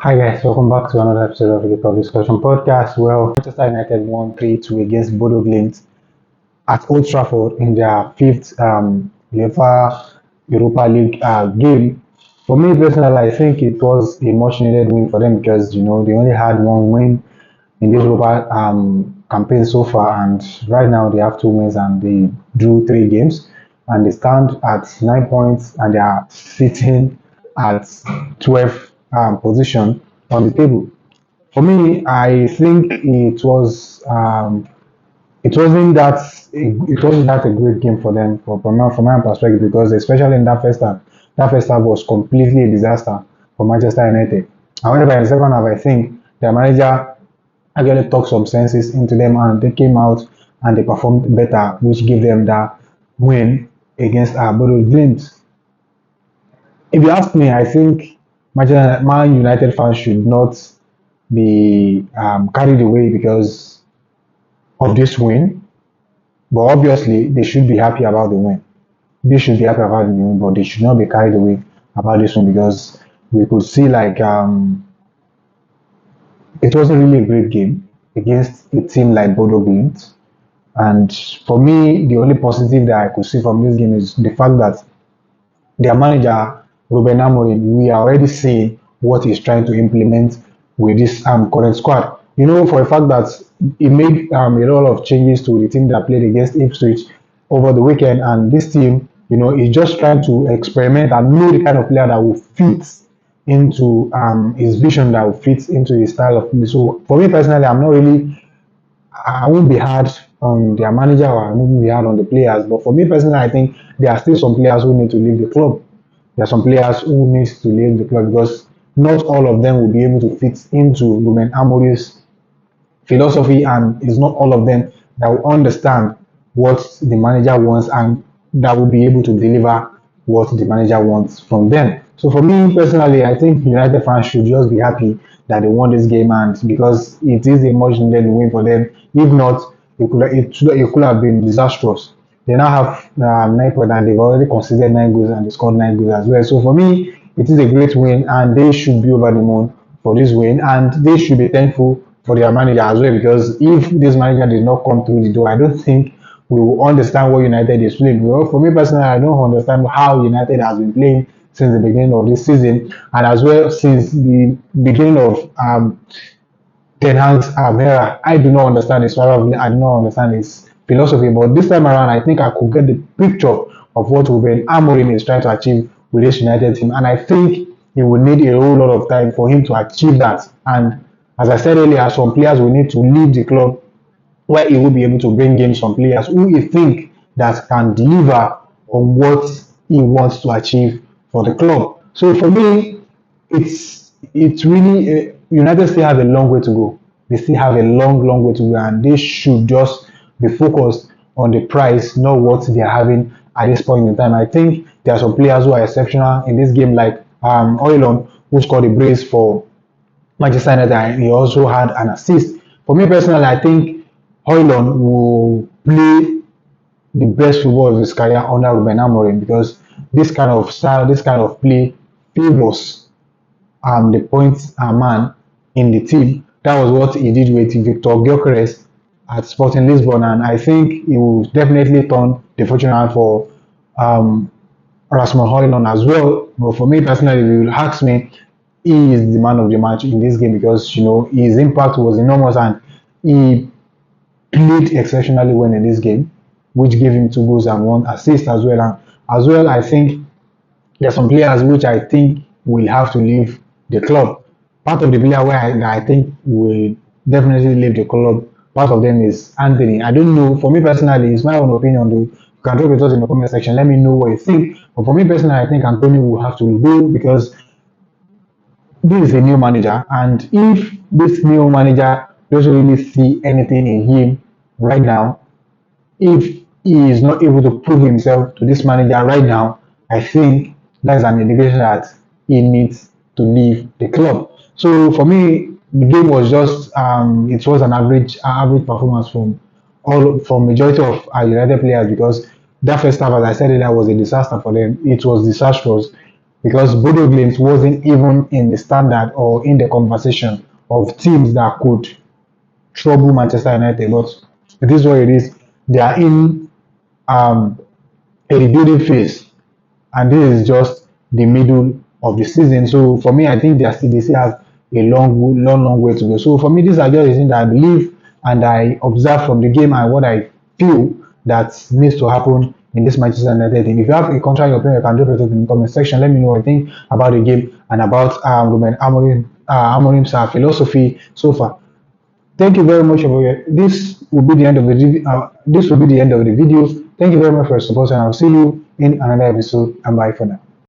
Hi guys, welcome back to another episode of the Cup Discussion Podcast. Well, Manchester United won 3-2 against Bodo Glimt at Old Trafford in their fifth UEFA Europa League game. For me personally, I think it was a much needed win for them because they only had one win in this Europa campaign so far, and right now they have two wins and they drew three games, and they stand at 9 points and they are sitting at 12th position on the table. For me, I think it wasn't that a great game for them from my perspective, because especially in that first half was completely a disaster for Manchester United. However, in the second half, I think their manager actually talked some senses into them and they came out and they performed better, which gave them that win against Bodo Glimt. If you ask me, I think Man United fans should not be carried away because of this win, but obviously they should be happy about the win. They should be happy about the win, but they should not be carried away about this one because we could see like it wasn't really a great game against a team like Bodo Glimt. And for me, the only positive that I could see from this game is the fact that their manager, Ruben Amorim, we are already seeing what he's trying to implement with this current squad. For a fact that he made a lot of changes to the team that played against Ipswich over the weekend, and this team, is just trying to experiment and know the kind of player that will fit into his vision, that will fit into his style of play. So for me personally, I won't be hard on their manager or I won't be hard on the players. But for me personally, I think there are still some players who need to leave the club. There are some players who need to leave the club because not all of them will be able to fit into Ruben Amorim's philosophy, and it's not all of them that will understand what the manager wants and that will be able to deliver what the manager wants from them. So for me personally, I think United fans should just be happy that they won this game, and because it is a much needed win for them. If not, it could have been disastrous. They now have 9 points and they've already conceded 9 goals and they scored 9 goals as well. So for me, it is a great win and they should be over the moon for this win, and they should be thankful for their manager as well, because if this manager did not come through the door, I don't think we will understand what United is playing. Well, for me personally, I don't understand how United has been playing since the beginning of this season, and as well since the beginning of Ten Hag's era. I do not understand his style. I do not understand his philosophy. But this time around, I think I could get the picture of what Ruben Amorim is trying to achieve with this United team, and I think he will need a whole lot of time for him to achieve that. And as I said earlier, some players will need to leave the club where he will be able to bring in some players who he think that can deliver on what he wants to achieve for the club. So for me, it's really United still have a long way to go. They still have a long way to go, and they should just be focused on the prize, not what they are having at this point in time. I think there are some players who are exceptional in this game, like Hojlund, who scored a brace for Manchester United, and he also had an assist. For me personally, I think Hojlund will play the best football of his career under Ruben Amorim, because this kind of style, this kind of play favors the points man in the team. That was what he did with Victor Gyökeres at Sporting Lisbon, and I think he will definitely turn the fortune around for um, Rasmus Hojlund as well. But for me personally, if you ask me, he is the man of the match in this game, because his impact was enormous and he played exceptionally well in this game, which gave him 2 goals and 1 assist as well. And as well, I think there's some players which I think will have to leave the club. Part of the player where I think will definitely leave the club, part of them is Anthony. I don't know. For me personally, it's my own opinion. Though. You can drop your thoughts in the comment section. Let me know what you think. But for me personally, I think Anthony will have to go, because this is a new manager, and if this new manager doesn't really see anything in him right now, if he is not able to prove himself to this manager right now, I think that's an indication that he needs to leave the club. So for me, the game was just it was an average performance from majority of United players, because that first half, as I said earlier, was a disaster for them. It was disastrous. because Bodo Glimt wasn't even in the standard or in the conversation of teams that could trouble Manchester United. But it is what it is. They are in um, a rebuilding phase, and this is just the middle of the season. So for me, I think they still have a long way to go. So for me, these are just the things that I believe and I observe from the game and what I feel that needs to happen in this Manchester United team. If you have a contrary opinion, you can drop it in the comment section. Let me know what you think about the game and about Ruben Amorim's philosophy so far. Thank you very much. This will be the end of the video. Thank you very much for your support, and I'll see you in another episode. And bye for now.